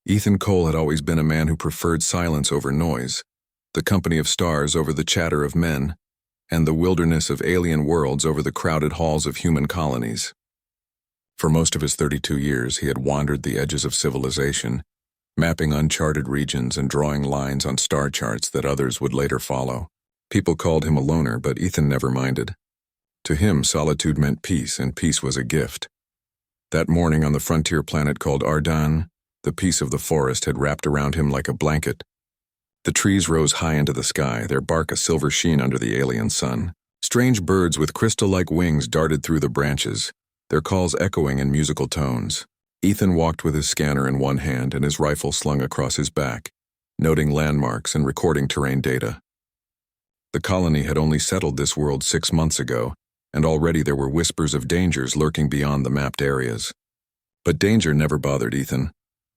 Ethan Cole had always been a man who preferred silence over noise, the company of stars over the chatter of men, and the wilderness of alien worlds over the crowded halls of human colonies. For most of his 32 years, he had wandered the edges of civilization, mapping uncharted regions and drawing lines on star charts that others would later follow. People called him a loner, but Ethan never minded. To him, solitude meant peace, and peace was a gift. That morning on the frontier planet called Ardan, the peace of the forest had wrapped around him like a blanket. The trees rose high into the sky, their bark a silver sheen under the alien sun. Strange birds with crystal-like wings darted through the branches, their calls echoing in musical tones. Ethan walked with his scanner in one hand and his rifle slung across his back, noting landmarks and recording terrain data. The colony had only settled this world 6 months ago, and already there were whispers of dangers lurking beyond the mapped areas. But danger never bothered Ethan.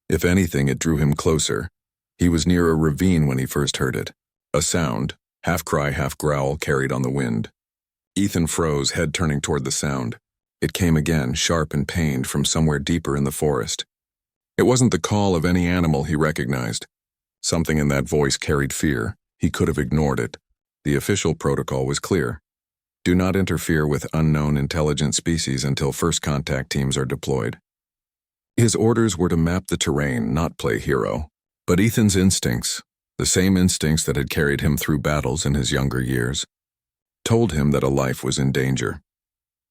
If anything, it drew him closer. He was near a ravine when he first heard it. A sound, half cry, half growl, carried on the wind. Ethan froze, head turning toward the sound. It came again, sharp and pained, from somewhere deeper in the forest. It wasn't the call of any animal he recognized. Something in that voice carried fear. He could have ignored it. The official protocol was clear. Do not interfere with unknown intelligent species until first contact teams are deployed. His orders were to map the terrain, not play hero. But Ethan's instincts, the same instincts that had carried him through battles in his younger years, told him that a life was in danger.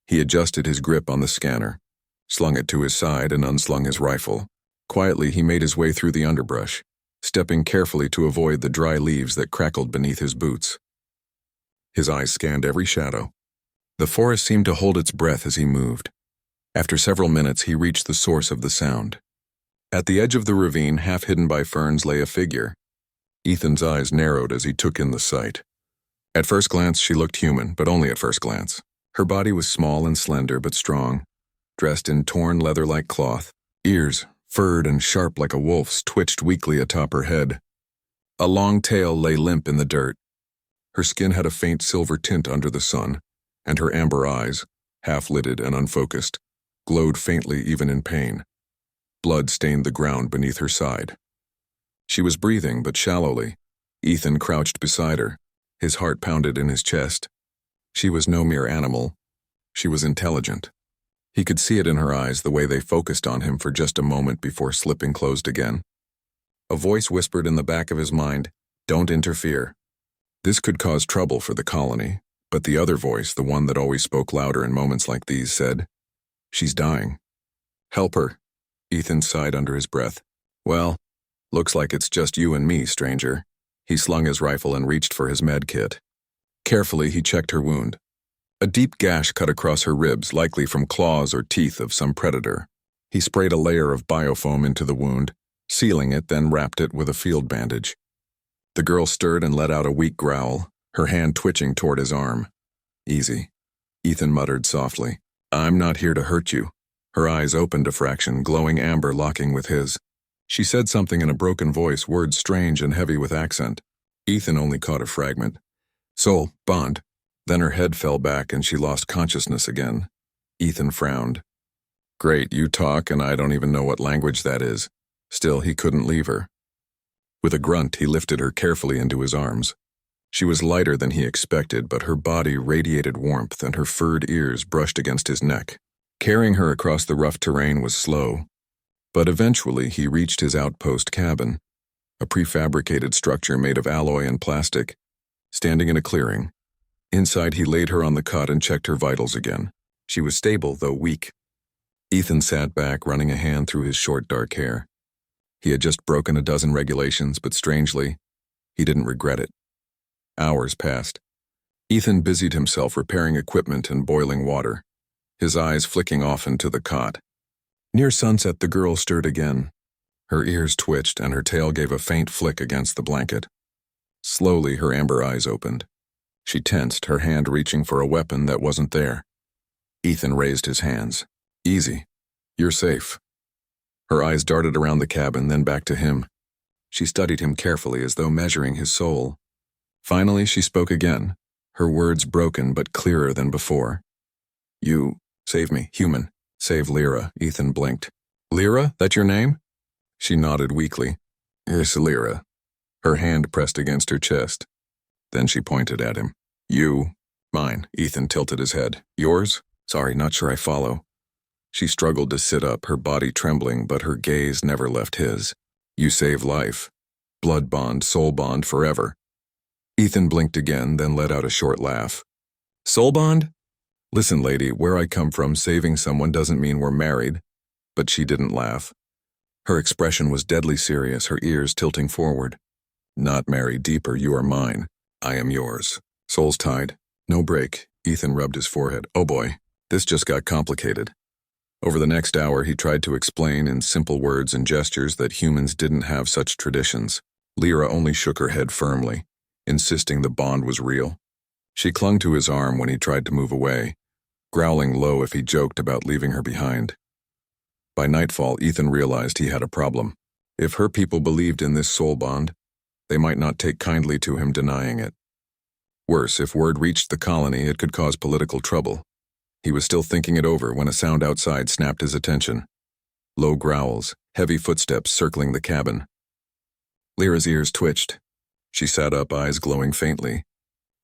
He adjusted his grip on the scanner, slung it to his side and unslung his rifle. Quietly, he made his way through the underbrush, stepping carefully to avoid the dry leaves that crackled beneath his boots. His eyes scanned every shadow. The forest seemed to hold its breath as he moved. After several minutes, he reached the source of the sound. At the edge of the ravine, half hidden by ferns, lay a figure. Ethan's eyes narrowed as he took in the sight. At first glance, she looked human, but only at first glance. Her body was small and slender but strong, dressed in torn leather-like cloth. Ears, furred and sharp like a wolf's, twitched weakly atop her head. A long tail lay limp in the dirt. Her skin had a faint silver tint under the sun, and her amber eyes, half-lidded and unfocused, glowed faintly even in pain. Blood stained the ground beneath her side. She was breathing, but shallowly. Ethan crouched beside her. His heart pounded in his chest. She was no mere animal. She was intelligent. He could see it in her eyes, the way they focused on him for just a moment before slipping closed again. A voice whispered in the back of his mind, "Don't interfere." This could cause trouble for the colony, but the other voice, the one that always spoke louder in moments like these, said, "She's dying. Help her." Ethan sighed under his breath. "Well, looks like it's just you and me, stranger." He slung his rifle and reached for his med kit. Carefully, he checked her wound. A deep gash cut across her ribs, likely from claws or teeth of some predator. He sprayed a layer of biofoam into the wound, sealing it, then wrapped it with a field bandage. The girl stirred and let out a weak growl, her hand twitching toward his arm. "Easy," Ethan muttered softly. "I'm not here to hurt you." Her eyes opened a fraction, glowing amber locking with his. She said something in a broken voice, words strange and heavy with accent. Ethan only caught a fragment. "Soul, bond." Then her head fell back and she lost consciousness again. Ethan frowned. "Great, you talk and I don't even know what language that is." Still, he couldn't leave her. With a grunt, he lifted her carefully into his arms. She was lighter than he expected, but her body radiated warmth and her furred ears brushed against his neck. Carrying her across the rough terrain was slow, but eventually he reached his outpost cabin, a prefabricated structure made of alloy and plastic, standing in a clearing. Inside, he laid her on the cot and checked her vitals again. She was stable, though weak. Ethan sat back, running a hand through his short, dark hair. He had just broken a dozen regulations, but strangely, he didn't regret it. Hours passed. Ethan busied himself repairing equipment and boiling water, his eyes flicking often to the cot. Near sunset, the girl stirred again. Her ears twitched and her tail gave a faint flick against the blanket. Slowly, her amber eyes opened. She tensed, her hand reaching for a weapon that wasn't there. Ethan raised his hands. "Easy. You're safe." Her eyes darted around the cabin, then back to him. She studied him carefully as though measuring his soul. Finally, she spoke again, her words broken but clearer than before. "You save me, human. Save Lyra." Ethan blinked. "Lyra? That your name?" She nodded weakly. Yes, Lyra. Her hand pressed against her chest. Then she pointed at him. You. Mine. Ethan tilted his head. Yours? Sorry, not sure I follow. She struggled to sit up, her body trembling, but her gaze never left his. You save life. Blood bond, soul bond, forever. Ethan blinked again, then let out a short laugh. Soul bond? Listen, lady, where I come from, saving someone doesn't mean we're married. But she didn't laugh. Her expression was deadly serious, her ears tilting forward. Not married deeper, you are mine. I am yours. Souls tied. No break. Ethan rubbed his forehead. Oh boy, this just got complicated. Over the next hour, he tried to explain in simple words and gestures that humans didn't have such traditions. Lyra only shook her head firmly, insisting the bond was real. She clung to his arm when he tried to move away, growling low if he joked about leaving her behind. By nightfall, Ethan realized he had a problem. If her people believed in this soul bond, they might not take kindly to him denying it. Worse, if word reached the colony, it could cause political trouble. He was still thinking it over when a sound outside snapped his attention. Low growls, heavy footsteps circling the cabin. Lyra's ears twitched. She sat up, eyes glowing faintly.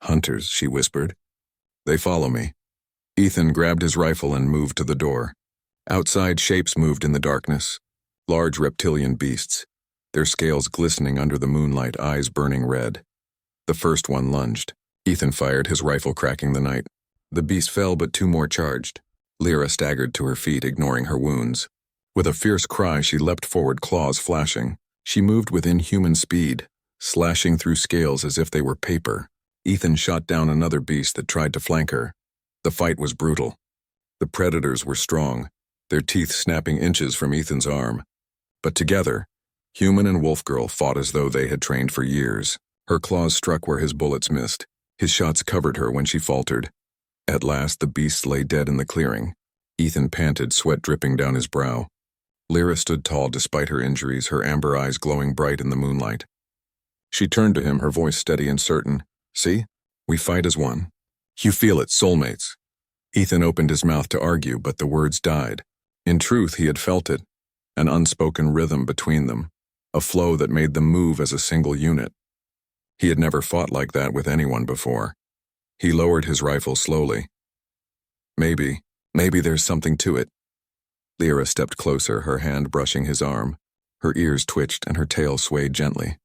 Hunters, she whispered. They follow me. Ethan grabbed his rifle and moved to the door. Outside, shapes moved in the darkness. Large reptilian beasts, their scales glistening under the moonlight, eyes burning red. The first one lunged. Ethan fired, his rifle cracking the night. The beast fell, but two more charged. Lyra staggered to her feet, ignoring her wounds. With a fierce cry, she leapt forward, claws flashing. She moved with inhuman speed, slashing through scales as if they were paper. Ethan shot down another beast that tried to flank her. The fight was brutal. The predators were strong, their teeth snapping inches from Ethan's arm. But together, human and wolf girl fought as though they had trained for years. Her claws struck where his bullets missed. His shots covered her when she faltered. At last, the beast lay dead in the clearing. Ethan panted, sweat dripping down his brow. Lyra stood tall despite her injuries, her amber eyes glowing bright in the moonlight. She turned to him, her voice steady and certain. See? We fight as one. You feel it, soulmates. Ethan opened his mouth to argue, but the words died. In truth, he had felt it, an unspoken rhythm between them, a flow that made them move as a single unit. He had never fought like that with anyone before. He lowered his rifle slowly. Maybe there's something to it. Lyra stepped closer, her hand brushing his arm. Her ears twitched and her tail swayed gently.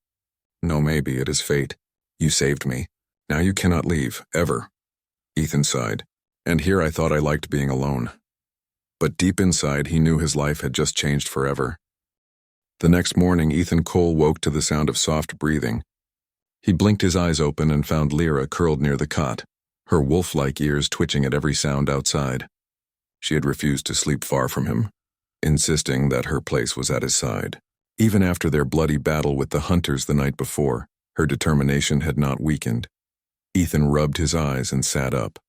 No, maybe it is fate. You saved me. Now you cannot leave, ever. Ethan sighed. And here I thought I liked being alone. But deep inside, he knew his life had just changed forever. The next morning, Ethan Cole woke to the sound of soft breathing. He blinked his eyes open and found Lyra curled near the cot, her wolf-like ears twitching at every sound outside. She had refused to sleep far from him, insisting that her place was at his side. Even after their bloody battle with the hunters the night before, her determination had not weakened. Ethan rubbed his eyes and sat up.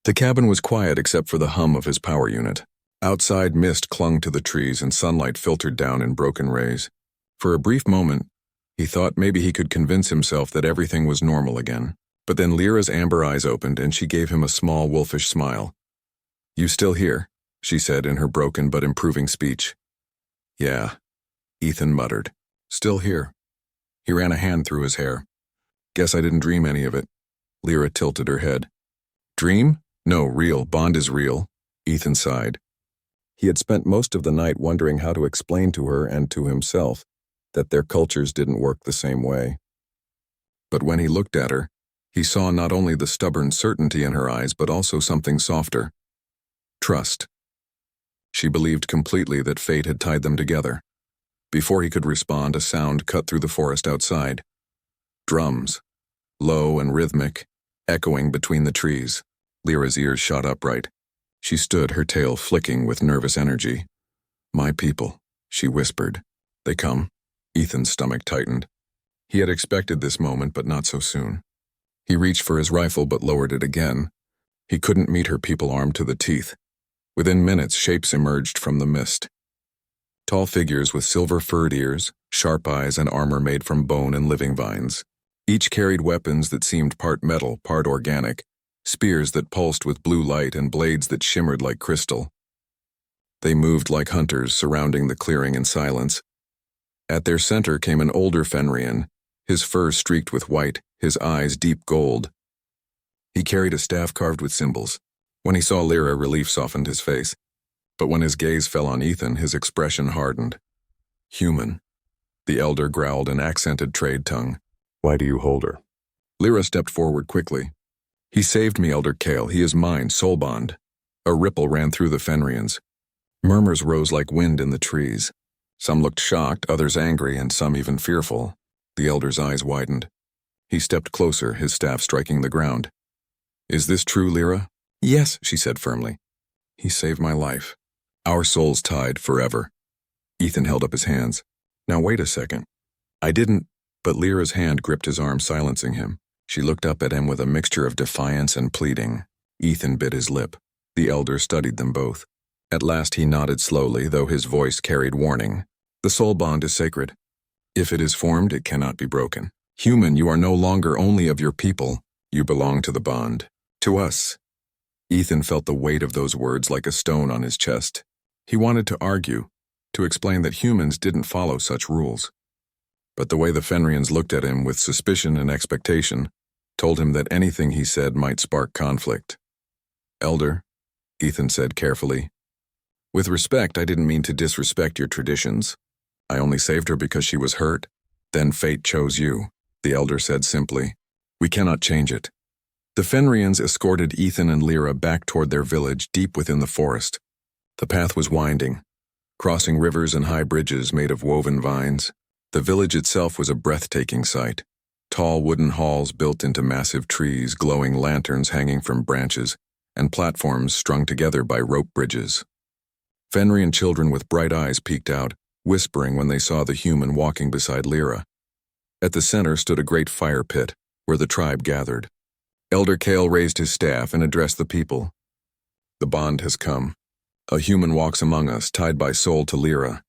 The cabin was quiet except for the hum of his power unit. Outside, mist clung to the trees and sunlight filtered down in broken rays. For a brief moment, he thought maybe he could convince himself that everything was normal again. But then Lyra's amber eyes opened and she gave him a small wolfish smile. You still here? She said in her broken but improving speech. Yeah, Ethan muttered. Still here. He ran a hand through his hair. Guess I didn't dream any of it. Lyra tilted her head. Dream? No, real. Bond is real. Ethan sighed. He had spent most of the night wondering how to explain to her and to himself that their cultures didn't work the same way. But when he looked at her, he saw not only the stubborn certainty in her eyes, but also something softer. Trust. She believed completely that fate had tied them together. Before he could respond, a sound cut through the forest outside. Drums, low and rhythmic, echoing between the trees. Lyra's ears shot upright. She stood, her tail flicking with nervous energy. My people, she whispered. They come. Ethan's stomach tightened. He had expected this moment, but not so soon. He reached for his rifle but lowered it again. He couldn't meet her people armed to the teeth. Within minutes, shapes emerged from the mist. Tall figures with silver-furred ears, sharp eyes, and armor made from bone and living vines. Each carried weapons that seemed part metal, part organic, spears that pulsed with blue light and blades that shimmered like crystal. They moved like hunters, surrounding the clearing in silence, At their center came an older Fenrian, his fur streaked with white, his eyes deep gold. He carried a staff carved with symbols. When he saw Lyra, relief softened his face. But when his gaze fell on Ethan, his expression hardened. Human. The elder growled in accented trade tongue. Why do you hold her? Lyra stepped forward quickly. He saved me, Elder Kale. He is mine, Soulbond. A ripple ran through the Fenrians. Murmurs rose like wind in the trees. Some looked shocked, others angry, and some even fearful. The elder's eyes widened. He stepped closer, his staff striking the ground. Is this true, Lyra? Yes, she said firmly. He saved my life. Our souls tied forever. Ethan held up his hands. Now wait a second. I didn't, but Lyra's hand gripped his arm, silencing him. She looked up at him with a mixture of defiance and pleading. Ethan bit his lip. The elder studied them both. At last he nodded slowly, though his voice carried warning. The soul bond is sacred. If it is formed, it cannot be broken. Human, you are no longer only of your people. You belong to the bond. To us. Ethan felt the weight of those words like a stone on his chest. He wanted to argue, to explain that humans didn't follow such rules. But the way the Fenrians looked at him with suspicion and expectation told him that anything he said might spark conflict. Elder, Ethan said carefully, with respect, I didn't mean to disrespect your traditions. I only saved her because she was hurt. Then fate chose you, the elder said simply. We cannot change it. The Fenrians escorted Ethan and Lyra back toward their village deep within the forest. The path was winding, crossing rivers and high bridges made of woven vines. The village itself was a breathtaking sight. Tall wooden halls built into massive trees, glowing lanterns hanging from branches, and platforms strung together by rope bridges. Fenrian children with bright eyes peeked out, whispering when they saw the human walking beside Lyra. At the center stood a great fire pit, where the tribe gathered. Elder Kale raised his staff and addressed the people. The bond has come. A human walks among us, tied by soul to Lyra.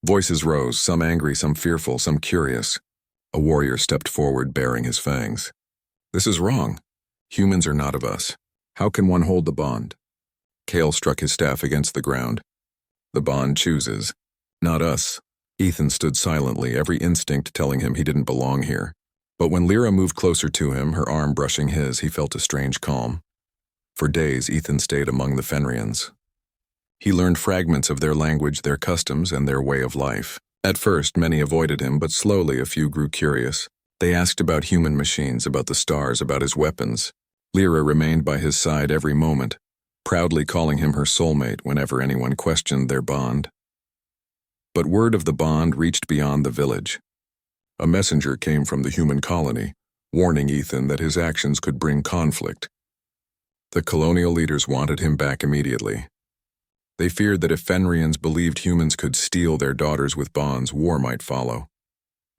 Voices rose, some angry, some fearful, some curious. A warrior stepped forward, baring his fangs. This is wrong. Humans are not of us. How can one hold the bond? Kale struck his staff against the ground. The bond chooses. Not us. Ethan stood silently, every instinct telling him he didn't belong here. But when Lyra moved closer to him, her arm brushing his, he felt a strange calm. For days, Ethan stayed among the Fenrians. He learned fragments of their language, their customs, and their way of life. At first, many avoided him, but slowly a few grew curious. They asked about human machines, about the stars, about his weapons. Lyra remained by his side every moment, proudly calling him her soulmate whenever anyone questioned their bond. But word of the bond reached beyond the village. A messenger came from the human colony, warning Ethan that his actions could bring conflict. The colonial leaders wanted him back immediately. They feared that if Fenrians believed humans could steal their daughters with bonds, war might follow.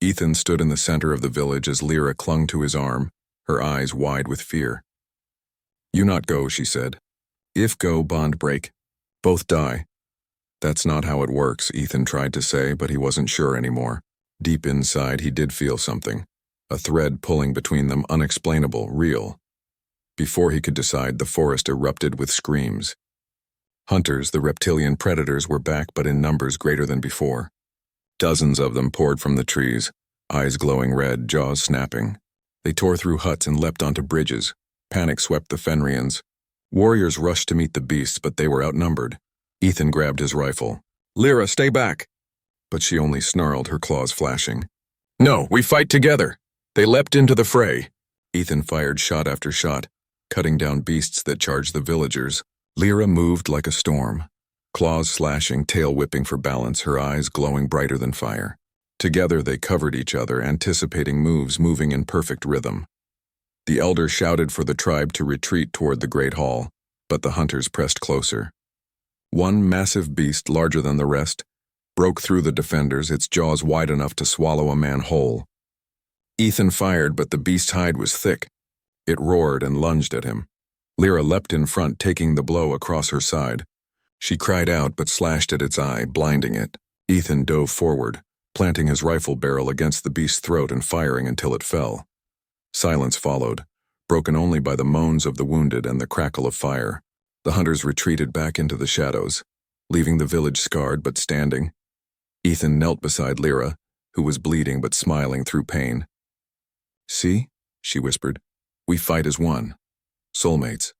Ethan stood in the center of the village as Lyra clung to his arm, her eyes wide with fear. You not go, she said. If go, bond break. Both die. That's not how it works, Ethan tried to say, but he wasn't sure anymore. Deep inside, he did feel something. A thread pulling between them, unexplainable, real. Before he could decide, the forest erupted with screams. Hunters, the reptilian predators, were back, but in numbers greater than before. Dozens of them poured from the trees, eyes glowing red, jaws snapping. They tore through huts and leapt onto bridges. Panic swept the Fenrians. Warriors rushed to meet the beasts, but they were outnumbered. Ethan grabbed his rifle. Lyra, stay back! But she only snarled, her claws flashing. No, we fight together! They leapt into the fray. Ethan fired shot after shot, cutting down beasts that charged the villagers. Lyra moved like a storm, claws slashing, tail whipping for balance, her eyes glowing brighter than fire. Together they covered each other, anticipating moves moving in perfect rhythm. The elder shouted for the tribe to retreat toward the great hall, but the hunters pressed closer. One massive beast, larger than the rest, broke through the defenders, its jaws wide enough to swallow a man whole. Ethan fired, but the beast's hide was thick. It roared and lunged at him. Lyra leapt in front, taking the blow across her side. She cried out, but slashed at its eye, blinding it. Ethan dove forward, planting his rifle barrel against the beast's throat and firing until it fell. Silence followed, broken only by the moans of the wounded and the crackle of fire. The hunters retreated back into the shadows, leaving the village scarred but standing. Ethan knelt beside Lyra, who was bleeding but smiling through pain. "See?" she whispered. "We fight as one. Soulmates."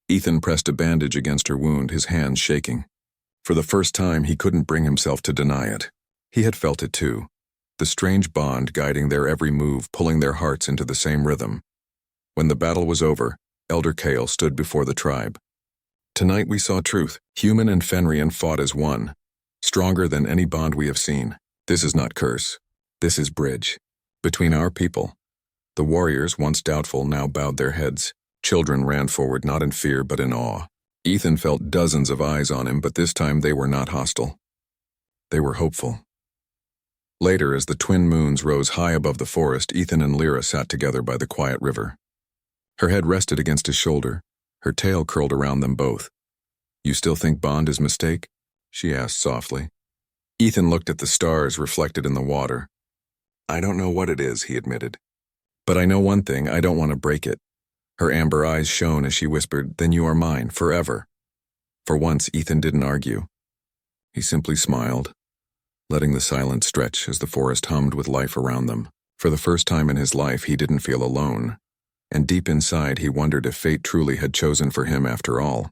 Ethan pressed a bandage against her wound, his hands shaking. For the first time, he couldn't bring himself to deny it. He had felt it too. The strange bond guiding their every move, pulling their hearts into the same rhythm. When the battle was over, Elder Kale stood before the tribe. "Tonight we saw truth. Human and Fenrian fought as one. Stronger than any bond we have seen. This is not curse. This is bridge. Between our people." The warriors, once doubtful, now bowed their heads. Children ran forward, not in fear but in awe. Ethan felt dozens of eyes on him, but this time they were not hostile. They were hopeful. Later, as the twin moons rose high above the forest, Ethan and Lyra sat together by the quiet river. Her head rested against his shoulder, her tail curled around them both. "You still think bond is mistake?" she asked softly. Ethan looked at the stars reflected in the water. "I don't know what it is," he admitted. "But I know one thing, I don't want to break it." Her amber eyes shone as she whispered, "Then you are mine, forever." For once, Ethan didn't argue. He simply smiled, letting the silence stretch as the forest hummed with life around them. For the first time in his life, he didn't feel alone. And deep inside, he wondered if fate truly had chosen for him after all.